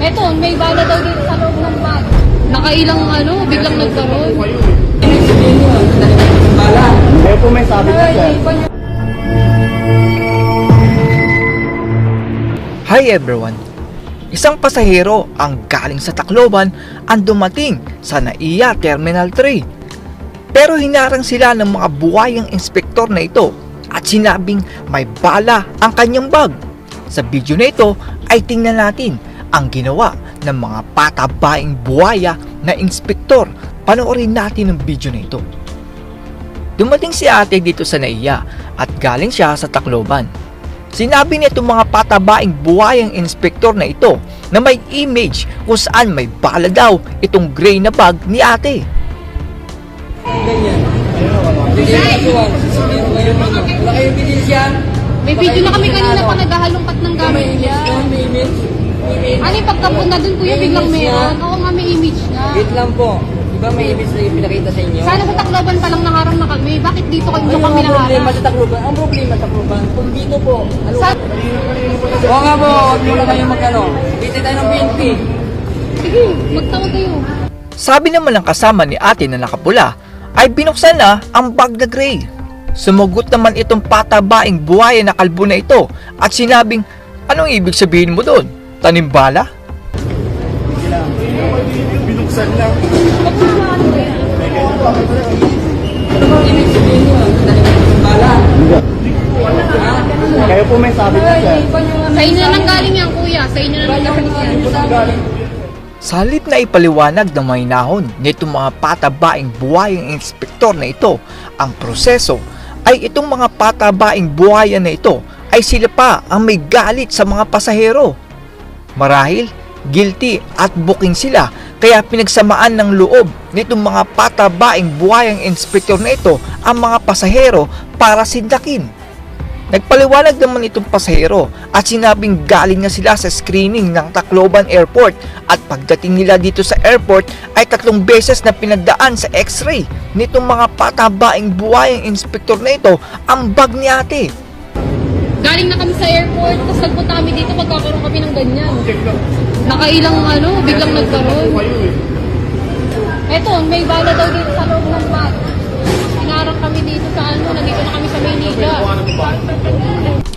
Eto, may bala daw dito sa loob ng bag. Nakailang biglang nagkaroon. Kaya po may sabi na siya. Hi everyone! Isang pasahero ang galing sa Tacloban ang dumating sa NAIA Terminal 3. Pero hinarang sila ng mga buhayang inspektor na ito at sinabing may bala ang kanyang bag. Sa video na ito ay tingnan natin ang ginawa ng mga patabaing buhaya na inspektor. Panoorin natin ang video na ito. Dumating si ate dito sa NAIA at galing siya sa Tacloban. Sinabi nitong mga patabaing buhayang inspektor na ito na may image kung saan may bala daw itong gray na bag ni ate. May video na kami kanina pa naghahalongkat ng gamit niya. Ano yung pagkapunta dun kuya, biglang meron? Oo nga, may image na. Wait lang po. Di ba may ibig na pinakita sa inyo? Sana sa Tacloban pa lang naharang na kami. Bakit dito kami Ano kami ang problema naharang? sa Tacloban? Ang problema sa Tacloban, kung dito po, ano? Sa- Oo nga po, huwag muna kayo magkano. Dito tayo ng PNP. Sige, magtawag kayo. Sabi naman ng kasama ni ate na nakapula ay binuksan na ang bag na gray. Sumugot naman itong patabaing buhaya na kalbo na ito at sinabing, anong ibig sabihin mo doon? Tanimbala? Binuksan lang. Ibig sabihin nyo, bala. Kaya po may sabi na siya. Sa inyo na nang galing yan kuya. Sa inyo na nang galing yan. Sa halip na ipaliwanag ng mahinahon nitong mga patabaing buhayang inspektor na ito, ang proseso ay itong mga patabaing buhaya na ito ay sila pa ang may galit sa mga pasahero. Marahil, guilty at booking sila kaya pinagsamaan ng loob nitong mga patabaing buhayang inspektor na ito ang mga pasahero para sindakin. Nagpaliwanag naman itong pasahero at sinabing galing na sila sa screening ng Tacloban Airport at pagdating nila dito sa airport ay 3 beses na pinagdaan sa x-ray nitong mga patabaing buhayang inspektor na ito ang bag ni ate. Galing na kami sa airport, tapos nagpunta kami dito, magkakaroon kami ng ganyan. Nakailang biglang nagkaroon. Eto, may bala daw dito sa loob ng bag. Hinarang kami dito sa nandito na kami sa Maynila.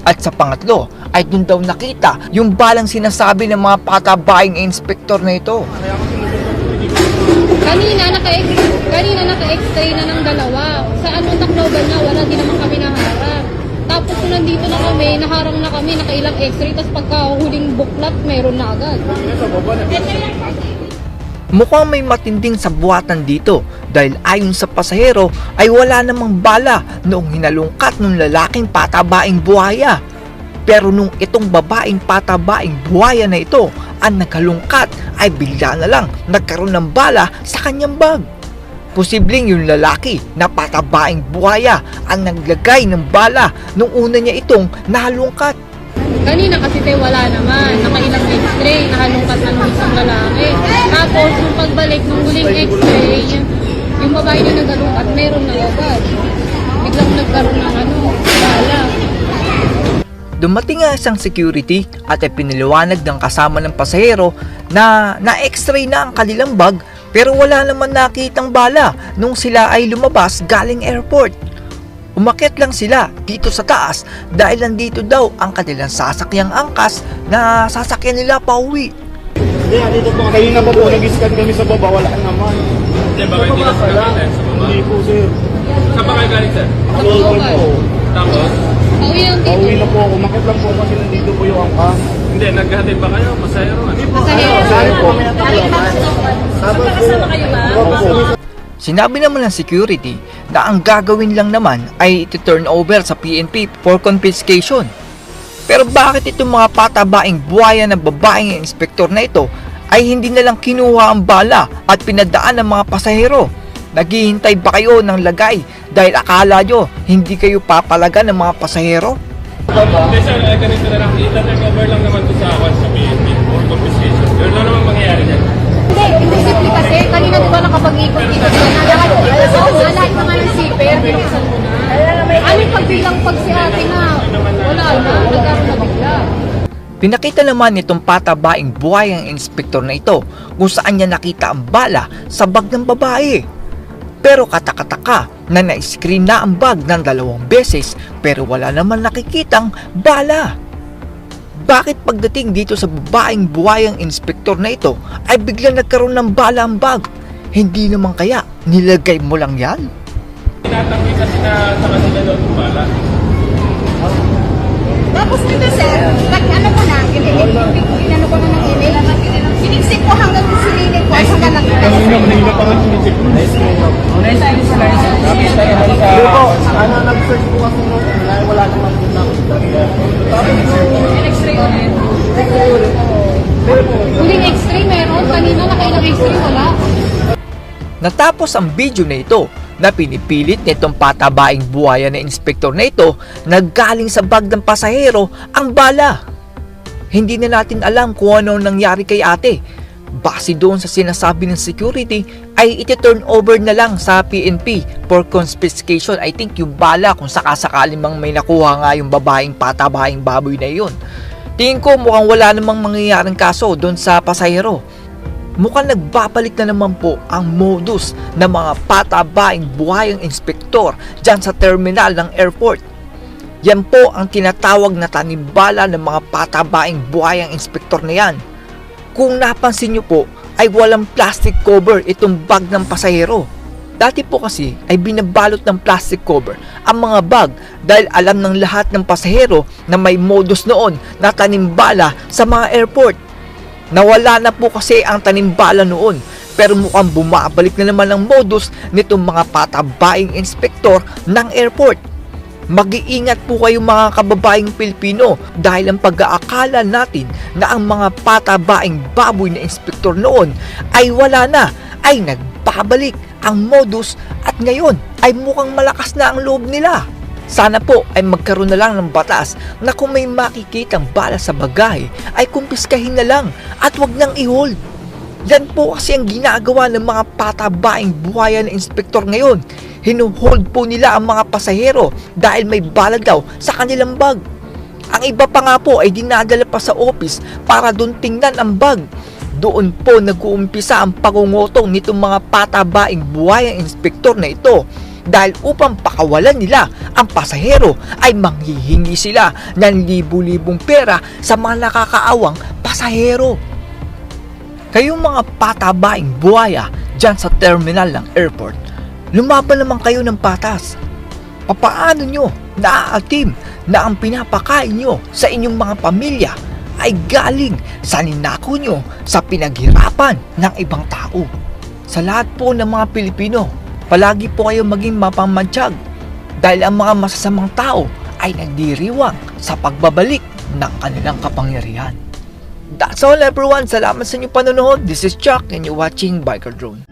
At sa pangatlo ay dun daw nakita yung balang sinasabi ng mga patabaing inspektor na ito. Kanina naka-x-ray na ng dalawa. Sa Tacloban na, wala din naman kami naharap. Tapos kung nandito na kami, naharang na kami, nakailang x-ray, tapos pagka huling buklat, meron na agad. Mukhang may matinding sabuatan dito dahil ayon sa pasahero ay wala namang bala noong hinalungkat ng lalaking patabaing buhaya. Pero nung itong babaeng patabaing buhaya na ito ang naghalungkat ay bigla na lang nagkaroon ng bala sa kanyang bag. Posibleng yung lalaki na patabaing buhaya ang naglagay ng bala nung una niya itong nahalungkat. Kanina kasi wala naman, nakailang x-ray, nahalungkat na nung isang lalaki. Tapos nung pagbalik ng huling x-ray, yung babae na nagalungkat, meron na agad. Biglang nagkaroon ng bala. Dumating nga isang security at ipinaliwanag ng kasama ng pasahero na na-x-ray na ang kanilang bag pero wala naman nakitang bala nung sila ay lumabas galing airport. Umakyat lang sila dito sa taas dahil nandito daw ang kanilang sasakyang angkas na sasakyan nila pauwi. Hindi, dito po. Kanina pa po, nag-scan kami sa baba, wala naman. Hindi, baka hindi ka pagkakita sa baba. Hindi po, sir. Saan ba kayo galing, sir? Tacloban po. Tapos? Pauwi lang dito. Pauwi na po ako. Umakyat lang po kasi nandito po yung angkas. Hindi, naghahatid ba kayo? Masayro? Ano po? Sorry po. Opo. Sinabi naman ng security na ang gagawin lang naman ay iti-turn over sa PNP for confiscation. Pero bakit itong mga patabaing buhaya ng babaeng inspektor na ito ay hindi na lang kinuha ang bala at pinadaan ng mga pasahero? Naghihintay ba kayo ng lagay dahil akala nyo hindi kayo papalagan ng mga pasahero? Hindi, sir. Ganito na lang. I-turn over lang naman ito sa awan sa PNP for confiscation. Yun na naman mangyayari niyan. Hindi, imposible kasi. Kanina diba nakapag-ikot dito na lahat naman yung zipper, binisan mo na. Ano yung pagbilang pag si ate na wala na, nagkaroon na bigla. Pinakita naman nitong patabaing buhay ang inspektor na ito kung saan niya nakita ang bala sa bag ng babae. Pero katakataka na na-screen na ang bag ng 2 beses pero wala naman nakikitang bala. Bakit pagdating dito sa babaeng buhay ang inspektor na ito ay biglang nagkaroon ng bala ang bag? Hindi naman kaya nilagay mo lang yan? Tinatanggi kasi na sa kanila daw yung bala. Tapos dito sir, ano ko na, inano ko na ng email, siniksik ko hanggang silinig ko, hanggang nakita. Kanina pa nga sinicheck ko. Hindi po, nag-search po kasi nung wala naman po nakita. X-ray ulit. Huling X-ray meron, kanina nakailang X-ray wala. Natapos ang video na ito na pinipilit nitong patabaing buhaya na inspektor na ito na galing sa bag ng pasahero ang bala. Hindi na natin alam kung ano nangyari kay ate. Base doon sa sinasabi ng security ay iti-turn over na lang sa PNP for confiscation. I think yung bala kung sakasakali mang may nakuha nga yung babaeng patabaing baboy na yun. Tingin ko mukhang wala namang mangyayaring kaso doon sa pasahero. Mukhang nagbabalik na naman po ang modus ng mga patabaing buhayang inspektor dyan sa terminal ng airport. Yan po ang tinatawag na tanimbala ng mga patabaing buhayang inspektor na yan. Kung napansin nyo po ay walang plastic cover itong bag ng pasahero. Dati po kasi ay binabalot ng plastic cover ang mga bag dahil alam ng lahat ng pasahero na may modus noon na tanimbala sa mga airport. Nawala na po kasi ang tanimbala noon pero mukhang bumabalik na naman ang modus nitong mga patabaing inspektor ng airport. Mag-iingat po kayo mga kababaeng Pilipino dahil ang pag-aakala natin na ang mga patabaing baboy na inspektor noon ay wala na, ay nagbabalik ang modus at ngayon ay mukhang malakas na ang loob nila. Sana po ay magkaroon na lang ng batas na kung may makikitang bala sa bagahe ay kumpiskahin na lang at wag nang i-hold. Yan po kasi ang ginagawa ng mga patabaing buhaya na inspektor ngayon. Hinuhold po nila ang mga pasahero dahil may bala daw sa kanilang bag. Ang iba pa nga po ay dinadala pa sa office para doon tingnan ang bag. Doon po nag-uumpisa ang pangungutong nitong mga patabaing buhayang inspektor na ito. Dahil upang pakawalan nila ang pasahero ay manghihingi sila ng libu-libong pera sa mga nakakaawang pasahero. Kayong mga patabaing buhaya dyan sa terminal ng airport, lumaban naman kayo ng patas. Papaano nyo naaatim na ang pinapakain nyo sa inyong mga pamilya ay galing sa ninako nyo sa pinaghirapan ng ibang tao? Sa lahat po ng mga Pilipino, palagi po kayo maging mapamantsyag dahil ang mga masasamang tao ay nagdiriwang sa pagbabalik ng kanilang kapangyarihan. That's all everyone. Salamat sa inyong panonood. This is Chuck and you're watching Biker Drone.